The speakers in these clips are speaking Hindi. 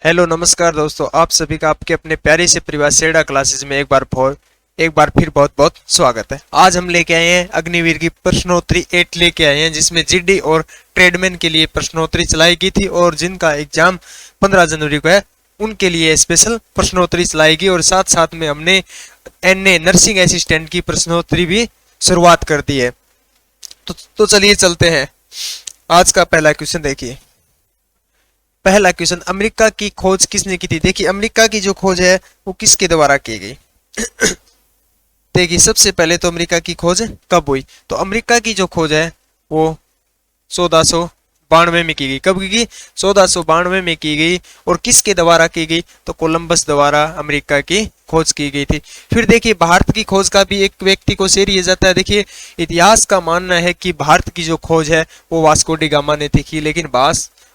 हेलो नमस्कार दोस्तों, आप सभी का आपके अपने प्यारे से परिवार सेड़ा क्लासेस में एक बार फिर बहुत बहुत स्वागत है। आज हम लेके आए हैं अग्निवीर की प्रश्नोत्तरी 8 लेके आए हैं, जिसमें जीडी और ट्रेडमैन के लिए प्रश्नोत्तरी चलाई गई थी और जिनका एग्जाम 15 जनवरी को है उनके लिए स्पेशल प्रश्नोत्तरी चलाएगी। और साथ साथ में हमने एनए नर्सिंग असिस्टेंट की प्रश्नोत्तरी भी शुरुआत कर दी है। तो चलिए चलते हैं। आज का पहला क्वेश्चन देखिए। पहला क्वेश्चन, अमेरिका की खोज किसने की थी? देखिए अमेरिका की जो खोज है वो किसके द्वारा की गई? देखिए सबसे पहले तो अमेरिका की खोज कब हुई? तो अमेरिका की जो खोज है वो 1492 में की गई। कब की गई? 1492 में की गई। और किसके द्वारा की गई? तो कोलंबस द्वारा अमेरिका की खोज की गई थी। फिर देखिए भारत की खोज का भी एक व्यक्ति को श्रेय दिया जाता है। देखिए इतिहास का मानना है कि भारत की जो खोज है वो वास्को डी गामा ने की, लेकिन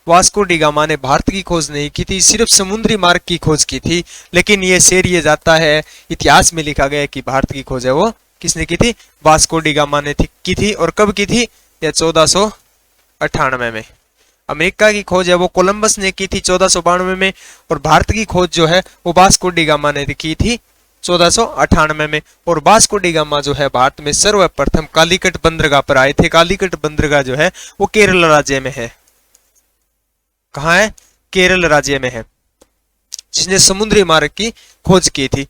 वास्को डी गामा ने भारत की खोज नहीं की थी, सिर्फ समुद्री मार्ग की खोज की थथी। लेकिन ये श्रेय जाता है, इतिहास में लिखा गया है कि भारत की खोज है वो किसने की थी? वास्को डी गामा ने की थी। और कब की थी? यह 1498 में। अमेरिका की खोज है वो कोलंबस ने की थी 1492 में, और भारत की खोज जो है वो वास्को डी गामा ने की थी 1498 में। और वास्को डी गामा जो है भारत में सर्वप्रथम कालीकट बंदरगाह पर आए थे। कालीकट बंदरगाह जो है वो केरल राज्य में है। कहाँ है? केरल राज्य में है, जिसने समुद्री मार्ग की खोज की थी।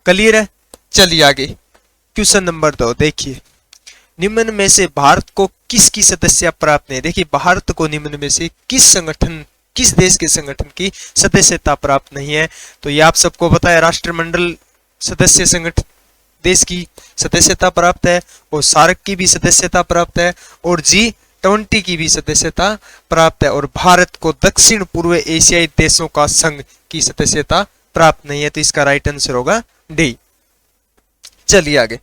क्लियर है? चलिए आगे क्वेश्चन नंबर 2 देखिए। निम्न में से भारत को किसकी सदस्यता प्राप्त नहीं? देखिए भारत को निम्न में से किस देश के संगठन की सदस्यता प्राप्त नहीं है? तो ये आप सबको पता है, राष्ट्रमंडल सदस्य संगठन देश की सदस्यता प्राप्त है, और सार्क की भी सदस्यता प्राप्त है, और G20 की भी सदस्यता प्राप्त है। और भारत को दक्षिण पूर्व एशियाई देशों का संघ की सदस्यता प्राप्त नहीं है। तो इसका राइट आंसर होगा डी। चलिए आगे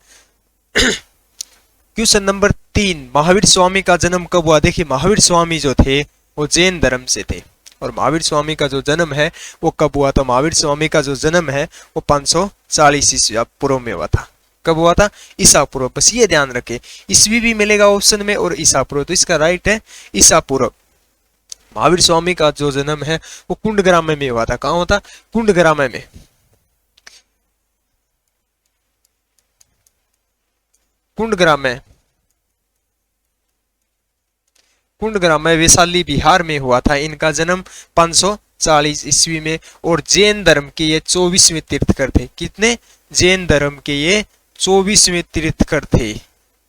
क्वेश्चन नंबर 3, महावीर स्वामी का जन्म कब हुआ? देखिए महावीर स्वामी जो थे वो जैन धर्म से थे, और महावीर स्वामी का जो जन्म है वो कब हुआ? तो महावीर स्वामी का जो जन्म है वो 540 ईस्वी पूर्व में हुआ था। कब हुआ था? ईसा पूर्व। बस ये ध्यान रखें, ईस्वी भी मिलेगा ऑप्शन में और ईसा पूर्व, तो इसका राइट है ईसा पूर्व। महावीर स्वामी का जो जन्म है वो कुंडग्राम में हुआ था। कहाँ होता? कुंडग्राम में। कुंडग्राम में वैशाली बिहार में हुआ था इनका जन्म 540 ईस्वी में। और जैन धर्म के ये 24वें तीर्थकर थे। कितने? जैन धर्म के ये 24वें तीर्थकर थे।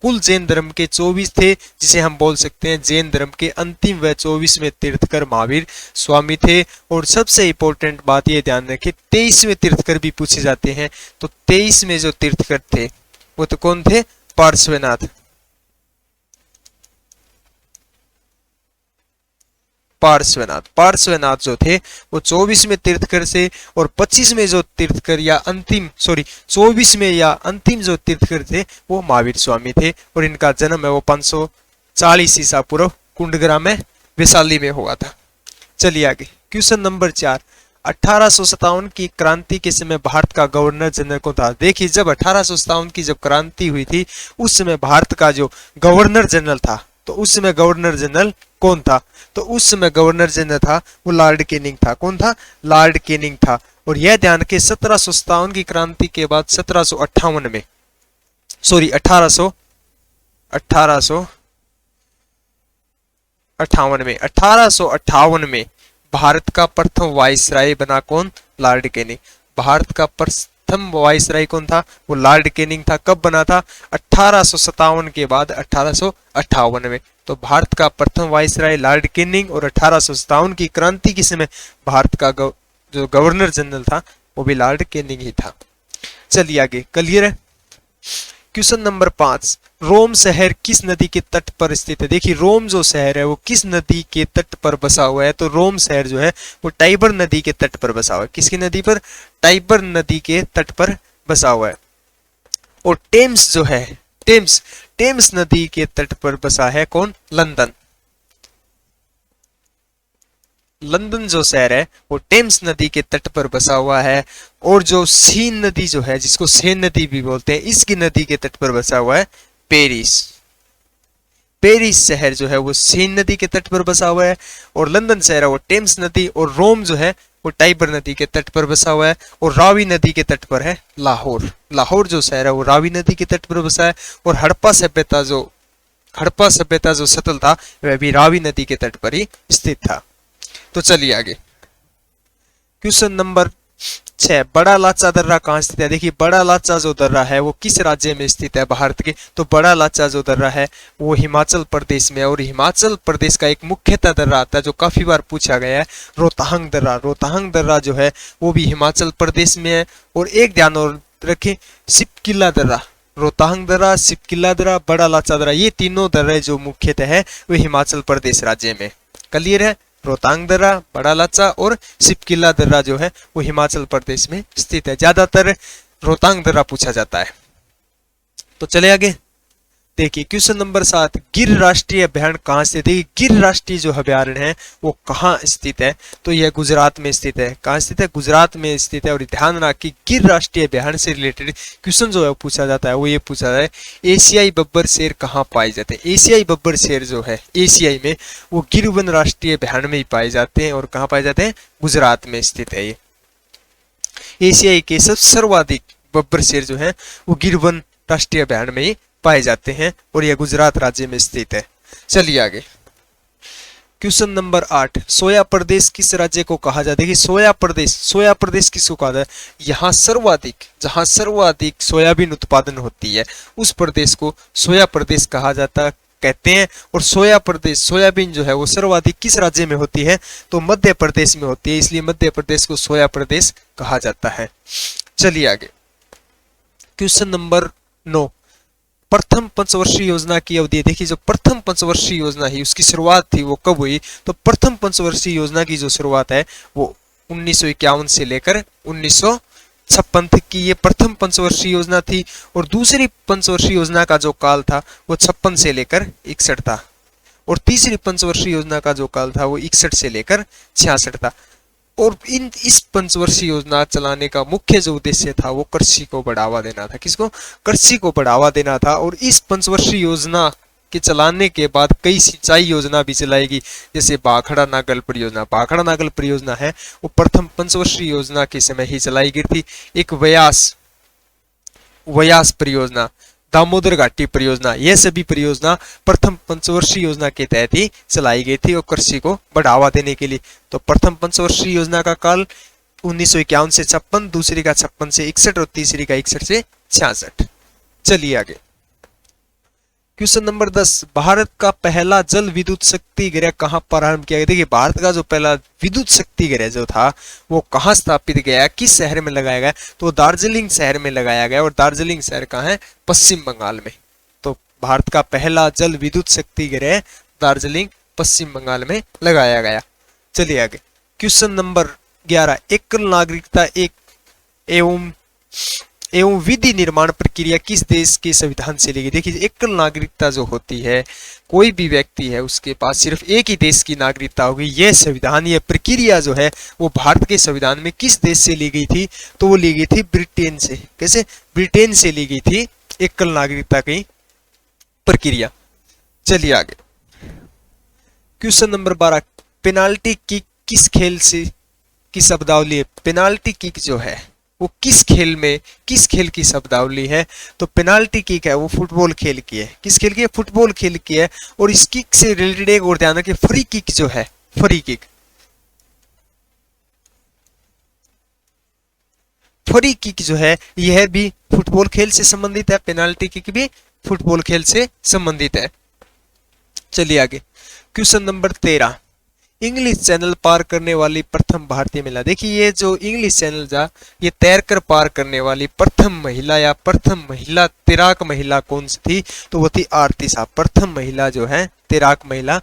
कुल जैन धर्म के 24 थे, जिसे हम बोल सकते हैं जैन धर्म के अंतिम व 24वें तीर्थकर महावीर स्वामी थे। और सबसे इंपॉर्टेंट बात ये ध्यान रखें, 23वें तीर्थकर भी पूछे जाते हैं। तो 23 में जो तीर्थकर थे वो तो कौन थे? पार्श्वनाथ। पार्श्वनाथ जो थे वो 24वें तीर्थकर से, और 25वें जो तीर्थकर या अंतिम 24वें या अंतिम जो तीर्थकर थे वो महावीर स्वामी थे। और इनका जन्म है वो 540 ईसा पूर्व कुंडग्राम में वैशाली में हुआ था। चलिए आगे क्वेश्चन नंबर 4, 1857 की क्रांति के समय भारत का गवर्नर जनरल कौन था? देखिए जब 1857 की जब क्रांति हुई थी उस समय भारत का जो गवर्नर जनरल था, तो उस समय गवर्नर जनरल कौन था? तो उस समय गवर्नर जनरल था वो लॉर्ड कैनिंग था। कौन था? लॉर्ड कैनिंग था। और यह ध्यान के 1757 की क्रांति के बाद 1858 में 1858 में भारत का प्रथम वाइसराय बना कौन? Lord Canning. भारत का प्रथम वाइसराय कौन था? वो लॉर्ड कैनिंग था। कब बना था? 1857 के बाद 1858 में। तो भारत का प्रथम वाइसराय लॉर्ड कैनिंग, और 1857 की क्रांति के समय भारत का जो गवर्नर जनरल था वो भी लॉर्ड कैनिंग ही था। चलिए आगे क्लियर है? क्वेश्चन नंबर 5, रोम शहर किस नदी के तट पर स्थित है? देखिए रोम जो शहर है वो किस नदी के तट पर बसा हुआ है? तो रोम शहर जो है वो टाइबर नदी के तट पर बसा हुआ है। किसकी नदी पर? टाइबर नदी के तट पर बसा हुआ है। और टेम्स जो है, टेम्स नदी के तट पर बसा है कौन? लंदन। लंदन जो शहर है वो टेम्स नदी के तट पर बसा हुआ है। और जो सीन नदी जो है, जिसको सेन नदी भी बोलते हैं, इसकी नदी के तट पर बसा हुआ है पेरिस। पेरिस शहर जो है वो सीन नदी के तट पर बसा हुआ है, और लंदन शहर है वो टेम्स नदी, और रोम जो है वो टाइबर नदी के तट पर बसा हुआ है और रावी नदी के तट पर है लाहौर। लाहौर जो शहर है वो रावी नदी के तट पर बसा है और हड़प्पा सभ्यता जो शटल था वह भी रावी नदी के तट पर ही स्थित था। तो चलिए आगे, क्वेश्चन नंबर 6, बड़ा लाचा दर्रा कहाँ स्थित है? देखिए बड़ा लाचा जो दर्रा है वो किस राज्य में स्थित है भारत के? तो बड़ा लाचा जो दर्रा है वो हिमाचल प्रदेश में है और हिमाचल प्रदेश का एक मुख्यतः दर्रा आता है जो काफी बार पूछा गया है, रोहतांग दर्रा। रोहतांग दर्रा जो है वो भी हिमाचल प्रदेश में है। और एक ध्यान और रखें, सिपकिला दर्रा, रोहतांग दर्रा, सिपकिला दर्रा, बड़ा लाचा दर्रा, ये तीनों दर्रे जो मुख्यतः है वे हिमाचल प्रदेश राज्य में। क्लियर है? रोहतांग दर्रा, बड़ा लाचा और सिपकिला दर्रा जो है वो हिमाचल प्रदेश में स्थित है। ज्यादातर रोहतांग दर्रा पूछा जाता है। तो चले आगे, देखिए क्वेश्चन नंबर 7, गिर राष्ट्रीय अभयारण्य कहाँ स्थित है? गिर राष्ट्रीय जो अभयारण्य है वो कहाँ स्थित है? तो यह गुजरात में स्थित है। कहाँ स्थित है? गुजरात में स्थित है। और ध्यान रख कि गिर राष्ट्रीय अभयारण्य से रिलेटेड क्वेश्चन जो है पूछा जाता है वो ये पूछा जाता है, एशियाई बब्बर शेर कहाँ पाए जाते हैं? एशियाई बब्बर शेर जो है एशियाई में वो गिरवन राष्ट्रीय अभयारण्य में ही पाए जाते हैं। और कहाँ पाए जाते हैं? गुजरात में स्थित है। ये एशियाई के सबसे सर्वाधिक बब्बर शेर जो है वो गिरवन राष्ट्रीय अभयारण्य में ही पाए जाते हैं और यह गुजरात राज्य में स्थित है। चलिए आगे, क्वेश्चन नंबर 8, सोया प्रदेश किस राज्य को कहा जाता है? सोया प्रदेश किसको कहा जाता है? यहाँ जहाँ सर्वाधिक सोयाबीन उत्पादन होती है उस प्रदेश को सोया प्रदेश कहा जाता कहते हैं। और सोयाबीन जो है वो सर्वाधिक किस राज्य में होती है? तो मध्य प्रदेश में होती है, इसलिए मध्य प्रदेश को सोया प्रदेश कहा जाता है। चलिए आगे, क्वेश्चन नंबर 9, प्रथम पंचवर्षीय योजना की अवधि। देखिए जो प्रथम पंचवर्षीय योजना है उसकी शुरुआत थी वो कब हुई? तो प्रथम पंचवर्षीय योजना की जो शुरुआत है वो 1951 से लेकर 1956 तक की ये प्रथम पंचवर्षीय योजना थी। और दूसरी पंचवर्षीय योजना का जो काल था वो 56 से लेकर 61 था। और तीसरी पंचवर्षीय योजना का जो काल था वो 61 से लेकर 66 था। और इस पंचवर्षीय योजना चलाने का मुख्य जो उद्देश्य था वो कृषि को बढ़ावा देना था। किसको? कृषि को बढ़ावा देना था। और इस पंचवर्षीय योजना के चलाने के बाद कई सिंचाई योजना भी चलाएगी, जैसे भाखड़ा नागल परियोजना। भाखड़ा नागल परियोजना है वो प्रथम पंचवर्षीय योजना के समय ही चलाई गई थी। एक व्यास परियोजना, दामोदर घाटी परियोजना, यह सभी परियोजना प्रथम पंचवर्षीय योजना के तहत ही चलाई गई थी और कृषि को बढ़ावा देने के लिए। तो प्रथम पंचवर्षीय योजना का काल 1951 से 56, दूसरी का 56 से 61 और तीसरी का 61 से 66। चलिए आगे, क्वेश्चन नंबर 10, भारत का पहला जल विद्युत शक्ति गृह कहाँ प्रारंभ किया गया? देखिए भारत का जो पहला विद्युत शक्ति गृह जो था वो कहाँ स्थापित गया, किस शहर में लगाया गया? तो दार्जिलिंग शहर में लगाया गया। और दार्जिलिंग शहर कहाँ है? पश्चिम बंगाल में। तो भारत का पहला जल विद्युत शक्ति गृह दार्जिलिंग पश्चिम बंगाल में लगाया गया। चलिए आगे, क्वेश्चन नंबर 11, एकल नागरिकता एवं विधि निर्माण प्रक्रिया किस देश के संविधान से ली गई? देखिए एकल नागरिकता जो होती है, कोई भी व्यक्ति है उसके पास सिर्फ एक ही देश की नागरिकता होगी। यह संविधान, यह प्रक्रिया जो है वो भारत के संविधान में किस देश से ली गई थी? तो वो ली गई थी ब्रिटेन से। कैसे? ब्रिटेन से ली गई थी एकल नागरिकता की प्रक्रिया। चलिए आगे, क्वेश्चन नंबर 12, पेनाल्टी किक किस खेल से की शब्दावली है? पेनाल्टी किक जो है वो किस खेल की शब्दावली है? तो पेनाल्टी किक है वो फुटबॉल खेल की है। किस खेल की है? फुटबॉल खेल की है। और इस किक से रिलेटेड एक और ध्यान रखिए, फ्री किक जो है, फ्री किक जो है यह भी फुटबॉल खेल से संबंधित है। पेनाल्टी किक भी फुटबॉल खेल से संबंधित है। चलिए आगे, क्वेश्चन नंबर 13, इंग्लिश चैनल पार करने वाली प्रथम भारतीय महिला। देखिए ये जो इंग्लिश चैनल था ये तैरकर पार करने वाली प्रथम महिला तैराक महिला कौन सी थी? तो वो थी आरती शाह। प्रथम महिला जो है तैराक महिला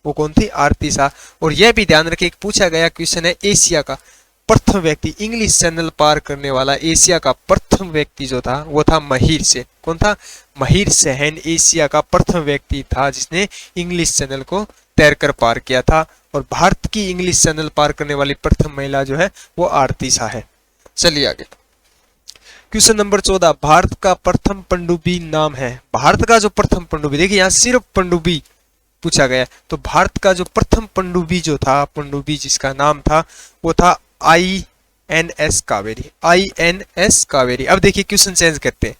वो कौन थी? आरती शाह। और यह भी ध्यान रखिए, पूछा गया क्वेश्चन है एशिया का प्रथम व्यक्ति, इंग्लिश चैनल पार करने वाला एशिया का प्रथम व्यक्ति जो था वो था महिर सेन। कौन था? महिर सेन एशिया का प्रथम व्यक्ति था जिसने इंग्लिश चैनल को तैरकर पार किया था। और भारत की इंग्लिश चैनल पार करने वाली प्रथम महिला जो है वो आरती शाह है। चलिए आगे, क्वेश्चन नंबर 14, भारत का प्रथम पनडुब्बी नाम है। भारत का जो प्रथम पनडुब्बी, देखिए यहाँ सिर्फ पनडुब्बी पूछा गया। तो भारत का जो प्रथम पनडुब्बी जो था, पनडुब्बी जिसका नाम था वो था INS कावेरी, INS कावेरी। अब देखिए क्वेश्चन चेंज करते हैं।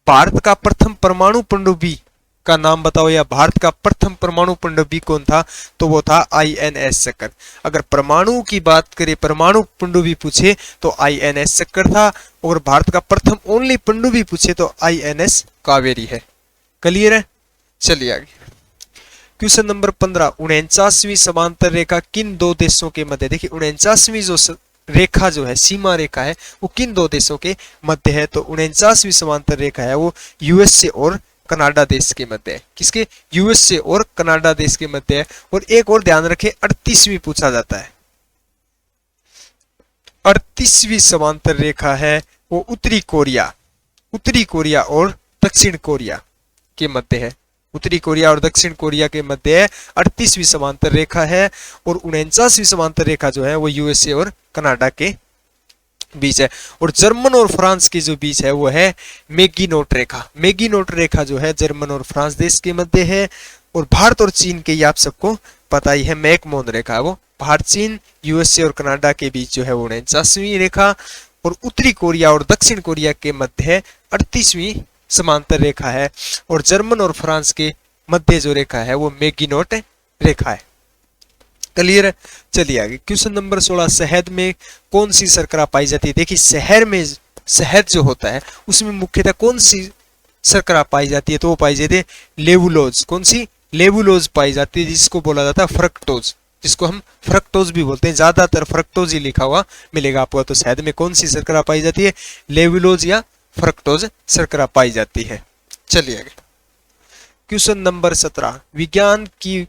भारत का प्रथम परमाणु पनडुब्बी का नाम बताओ, या भारत का प्रथम परमाणु पनडुब्बी कौन था, तो वो था INS सक्कर। अगर परमाणु की बात करें, परमाणु पनडुब्बी पूछे तो INS सक्कर था, और भारत का प्रथम ओनली पनडुब्बी पूछे तो INS कावेरी है। क्लियर है? चलिए आगे। क्वेश्चन नंबर 15, 49वीं समांतर रेखा किन दो देशों के मध्य। देखिए 49वीं जो रेखा जो है, सीमा रेखा है, वो किन दो देशों के मध्य है, तो 49वीं समांतर रेखा है वो USA और कनाडा देश के मध्य है। किसके? USA और कनाडा देश के मध्य है। और एक और ध्यान रखें, 38वीं पूछा जाता है। 38वीं समांतर रेखा है वो उत्तरी कोरिया और दक्षिण कोरिया के मध्य है। उत्तरी कोरिया और दक्षिण कोरिया के मध्य है 38वीं समांतर रेखा है। और 49वीं समांतर रेखा जो है वो USA और कनाडा के बीच है। और जर्मन और फ्रांस के जो बीच है वो है मेगिनोट रेखा। मेगिनोट रेखा जो है जर्मन और फ्रांस देश के मध्य है। और भारत और चीन के, ये आप सबको पता ही है, मैकमोहन रेखा, वो भारत, चीन, USA और कनाडा के बीच जो है वो 49वीं रेखा। और उत्तरी कोरिया और दक्षिण कोरिया के मध्य है 38वीं समांतर रेखा है। और जर्मन और फ्रांस के मध्य जो रेखा है वो मैगिनोट रेखा है। क्लियर है? चलिए आगे। क्वेश्चन नंबर 16, शहद में कौन सी शर्करा पाई जाती है। देखिए शहद जो होता है उसमें मुख्यतः कौन सी शर्करा पाई जाती है, तो वो पाई जाती है लेवुलोज। कौन सी? लेवुलोज पाई जाती है, जिसको बोला जाता है फ्रक्टोज, जिसको हम फ्रक्टोज भी बोलते हैं। ज्यादातर फ्रक्टोज ही लिखा हुआ मिलेगा आपको। तो शहद में कौन सी शर्करा पाई जाती है? लेवुलोज या फ्रक्टोज शर्करा पाई जाती है। चलिए आगे। क्वेश्चन नंबर 17, विज्ञान की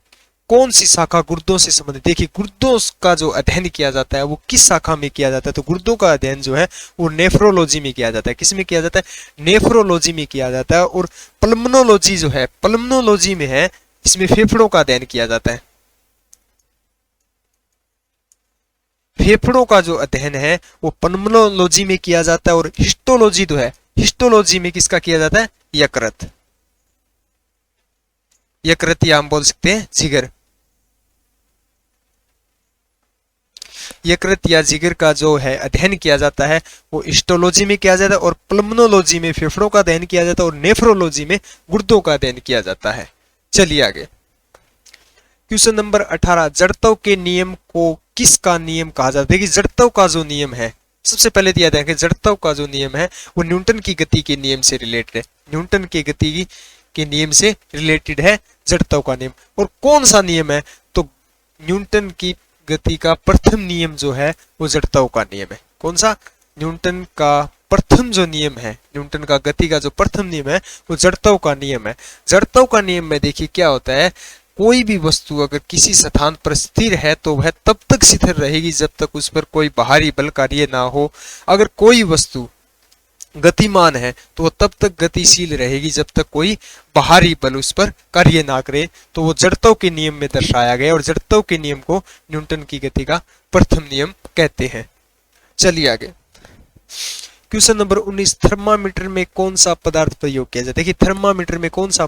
कौन सी शाखा गुर्दों से संबंधित। देखिए गुर्दों का जो अध्ययन किया जाता है वो किस शाखा में किया जाता है, तो गुर्दों का अध्ययन जो है वो नेफ्रोलॉजी में किया जाता है। किस में किया जाता है? नेफ्रोलॉजी में किया जाता है। और पल्मोनोलॉजी जो है, पल्मोनोलॉजी में है, इसमें फेफड़ों का अध्ययन किया जाता है। फेफड़ों का जो अध्ययन है वो पल्मोनोलॉजी में किया जाता है। और हिस्टोलॉजी जो है, हिस्टोलॉजी में किसका किया जाता है? यकृत, यकृत या हम बोल सकते हैं जिगर। यकृत या जिगर का जो है अध्ययन किया जाता है वो हिस्टोलॉजी में किया जाता है। और पल्मोनोलॉजी में फेफड़ों का अध्ययन किया जाता है। और नेफ्रोलॉजी में गुर्दों का अध्ययन किया जाता है। चलिए आगे। क्वेश्चन नंबर 18, जड़त्व के नियम को किसका नियम कहा जाता है। देखिए जड़त्व का जो नियम है, सबसे पहले तो याद रखें, जड़त्व का जो नियम है वो न्यूटन की गति के नियम से रिलेटेड है। न्यूटन की गति के नियम से रिलेटेड है जड़त्व का नियम। और कौन सा नियम है, तो न्यूटन की गति का प्रथम नियम जो है वो जड़त्व का नियम है। कौन सा? न्यूटन का प्रथम जो नियम है, न्यूटन का गति का जो प्रथम नियम है वो जड़त्व का नियम है। जड़त्व का नियम में देखिए क्या होता है, कोई भी वस्तु अगर किसी स्थान पर स्थिर है तो वह तब तक स्थिर रहेगी जब तक उस पर कोई बाहरी बल कार्य ना हो। अगर कोई वस्तु गतिमान है तो वो तब तक गतिशील रहेगी जब तक कोई बाहरी बल उस पर कार्य ना करे। तो वो जड़त्व के नियम में दर्शाया गया। और जड़त्व के नियम को न्यूटन की गति का प्रथम नियम कहते हैं। चलिए आगे। क्वेश्चन नंबर 19, थर्मामीटर में कौन सा पदार्थ प्रयोग किया जाता है। देखिए थर्मामीटर में कौन सा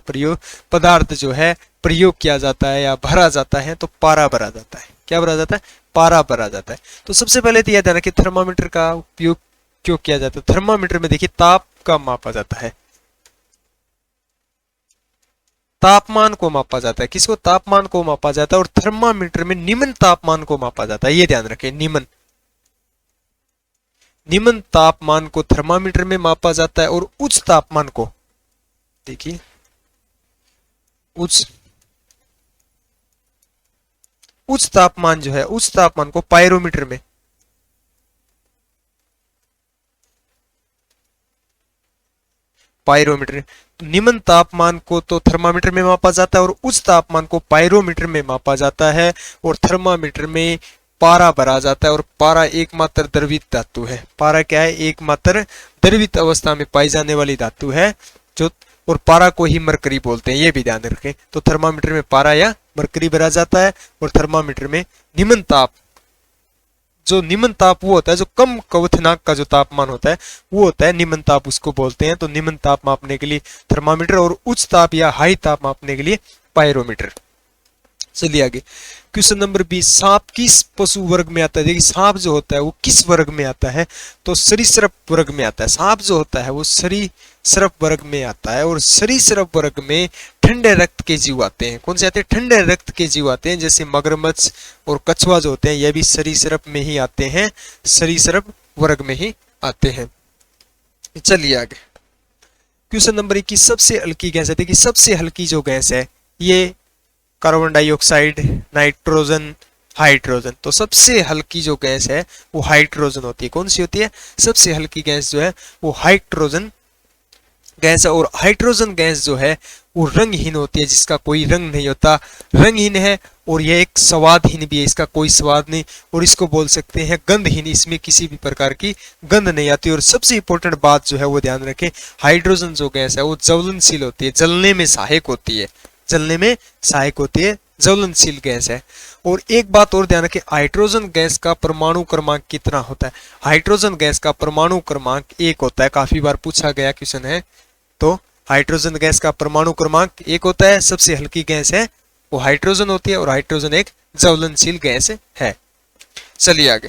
पदार्थ जो है प्रयोग किया जाता है या भरा जाता है, तो पारा भरा जाता है। क्या भरा जाता है? पारा भरा जाता है। तो सबसे पहले तो यह ध्यान रखिए थर्मामीटर का उपयोग क्यों किया जाता है। थर्मामीटर में देखिए ताप का मापा जाता है, तापमान को मापा जाता है। किसको? तापमान को मापा जाता है। और थर्मामीटर में निम्न तापमान को मापा जाता है। ये ध्यान रखें, निम्न तापमान को थर्मामीटर में मापा जाता है। और उच्च तापमान को, देखिए उच्च तापमान जो है, उच्च तापमान को पायरोमीटर में, निम्न तापमान को तो थर्मामीटर में मापा जाता है और उच्च तापमान को पायरोमीटर में मापा जाता है। और थर्मामीटर में पारा भरा जाता है। और पारा एकमात्र द्रवित धातु है। पारा क्या है? एकमात्र द्रवित अवस्था में पाई जाने वाली धातु है जो, और पारा को ही मरकरी बोलते हैं, ये भी ध्यान रखें। तो थर्मामीटर में पारा या मरकरी भरा जाता है। और थर्मामीटर में निम्न ताप, जो निम्न ताप वो होता है जो कम क्वथनांक का जो तापमान होता है वो होता है निम्न ताप, उसको बोलते हैं। तो निम्न ताप मापने के लिए थर्मामीटर, और उच्च ताप या हाई ताप मापने के लिए पायरोमीटर। चलिए आगे। क्वेश्चन नंबर 20, सांप किस पशु वर्ग में आता है? देखिए सांप जो होता है वो किस वर्ग में आता है? तो सरीसृप वर्ग में आता है। सांप जो होता है वो सरीसृप वर्ग में आता है, और सरीसृप वर्ग में ठंडे रक्त के जीव आते हैं। कौन से आते हैं? ठंडे रक्त के जीव आते हैं, जैसे मगरमच्छ और कछुआ जो होते हैं ये भी सरीसृप में ही आते हैं, सरीसृप वर्ग में ही आते हैं। चलिए आगे। क्वेश्चन नंबर 21, सबसे हल्की गैस है। देखिए सबसे हल्की जो गैस है ये कार्बन डाइऑक्साइड, नाइट्रोजन, हाइड्रोजन। तो सबसे हल्की जो गैस है वो हाइड्रोजन होती है। कौन सी होती है? सबसे हल्की गैस जो है वो हाइड्रोजन गैस है। और हाइड्रोजन गैस जो है वो रंगहीन होती है, जिसका कोई रंग नहीं होता, रंगहीन है, और यह एक स्वादहीन भी है, इसका कोई स्वाद नहीं, और इसको बोल सकते हैं गंधहीन, इसमें किसी भी प्रकार की गंध नहीं आती। और सबसे इंपॉर्टेंट बात जो है वो ध्यान रखें, हाइड्रोजन जो गैस है वो ज्वलनशील होती है, जलने में सहायक होती है, जलने में सहायक होती है, ज्वलनशील गैस है। और एक बात और ध्यान रखें, हाइड्रोजन गैस का परमाणु क्रमांक कितना होता है? हाइड्रोजन गैस का परमाणु क्रमांक 1 होता है, काफी बार पूछा गया क्वेश्चन है। तो हाइड्रोजन गैस का परमाणु क्रमांक 1 होता है, सबसे हल्की गैस है वो हाइड्रोजन होती है, और हाइड्रोजन एक ज्वलनशील गैस है। चलिए आगे।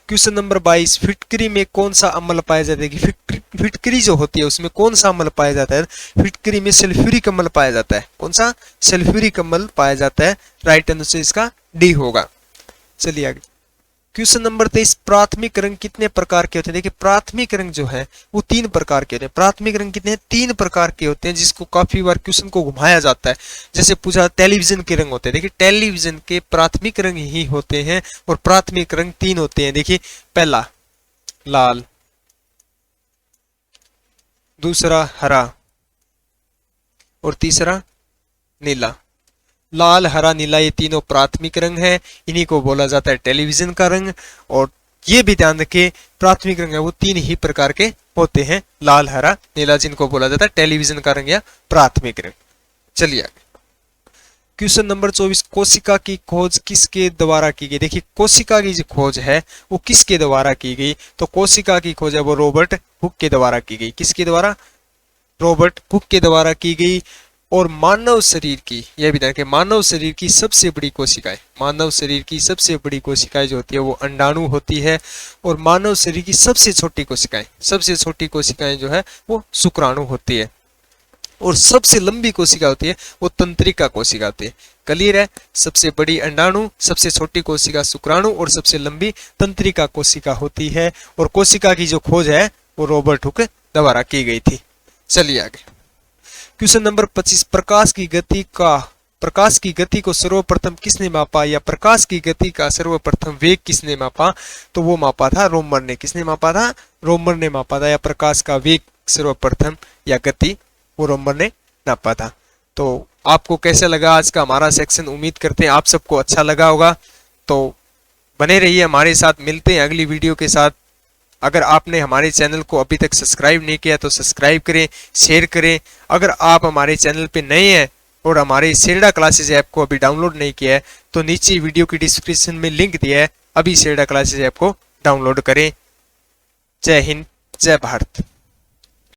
क्वेश्चन नंबर 22, फिटकरी में कौन सा अम्ल पाया जाता है? फिटकरी जो होती है उसमें कौन सा अम्ल पाया जाता है? फिटकरी में सल्फ्यूरिक अम्ल पाया जाता है। कौन सा? सल्फ्यूरिक अम्ल पाया जाता है। राइट आंसर इसका डी होगा। चलिए आगे। क्वेश्चन नंबर 23, प्राथमिक रंग कितने प्रकार के होते हैं? देखिए प्राथमिक रंग जो है वो 3 प्रकार के होते हैं। प्राथमिक रंग कितने? 3 प्रकार के होते हैं, जिसको काफी बार क्वेश्चन को घुमाया जाता है। जैसे पूछा टेलीविजन के रंग होते हैं। देखिए टेलीविजन के प्राथमिक रंग ही होते हैं, और प्राथमिक रंग 3 होते हैं। देखिए पहला लाल, दूसरा हरा, और तीसरा नीला। लाल, हरा, नीला ये तीनों प्राथमिक रंग है, इन्हीं को बोला जाता है टेलीविजन का रंग। और ये भी ध्यान रखिए प्राथमिक रंग है वो 3 ही प्रकार के होते हैं, लाल, हरा, नीला, जिनको बोला जाता है टेलीविजन का रंग या प्राथमिक रंग। चलिए आगे। क्वेश्चन नंबर 24, कोशिका की खोज किसके द्वारा की गई? देखिए कोशिका की जो खोज है वो किसके द्वारा की गई? तो कोशिका की खोज है वो रॉबर्ट हुक के द्वारा की गई। किसके द्वारा? रॉबर्ट हुक के द्वारा की गई। और मानव शरीर की, यह भी देखिए मानव शरीर की सबसे बड़ी कोशिकाएं, मानव शरीर की सबसे बड़ी कोशिकाएं जो होती है वो अंडाणु होती है। और मानव शरीर की सबसे छोटी कोशिकाएं जो है वो शुक्राणु होती है। और सबसे लंबी कोशिका होती है वो तंत्रिका कोशिका होती है। क्लियर है? सबसे बड़ी अंडाणु, सबसे छोटी कोशिका शुक्राणु, और सबसे लंबी तंत्रिका कोशिका होती है। और कोशिका की जो खोज है वो रॉबर्ट हुक द्वारा की गई थी। चलिए आगे। क्वेश्चन नंबर 25, प्रकाश की गति को सर्वप्रथम किसने मापा, या प्रकाश की गति का सर्वप्रथम वेग किसने मापा? तो वो मापा था रोमर ने। किसने मापा था? रोमर ने मापा था। या प्रकाश का वेग सर्वप्रथम या गति वो रोमर ने नापा था। तो आपको कैसा लगा आज का हमारा सेक्शन? उम्मीद करते हैं आप सबको अच्छा लगा होगा। तो बने रहिए हमारे साथ, मिलते हैं अगली वीडियो के साथ। अगर आपने हमारे चैनल को अभी तक सब्सक्राइब नहीं किया तो सब्सक्राइब करें, शेयर करें। अगर आप हमारे चैनल पे नए हैं और हमारे सेरडा क्लासेज ऐप को अभी डाउनलोड नहीं किया है तो नीचे वीडियो की डिस्क्रिप्शन में लिंक दिया है, अभी सेरडा क्लासेज ऐप को डाउनलोड करें। जय हिंद, जय भारत।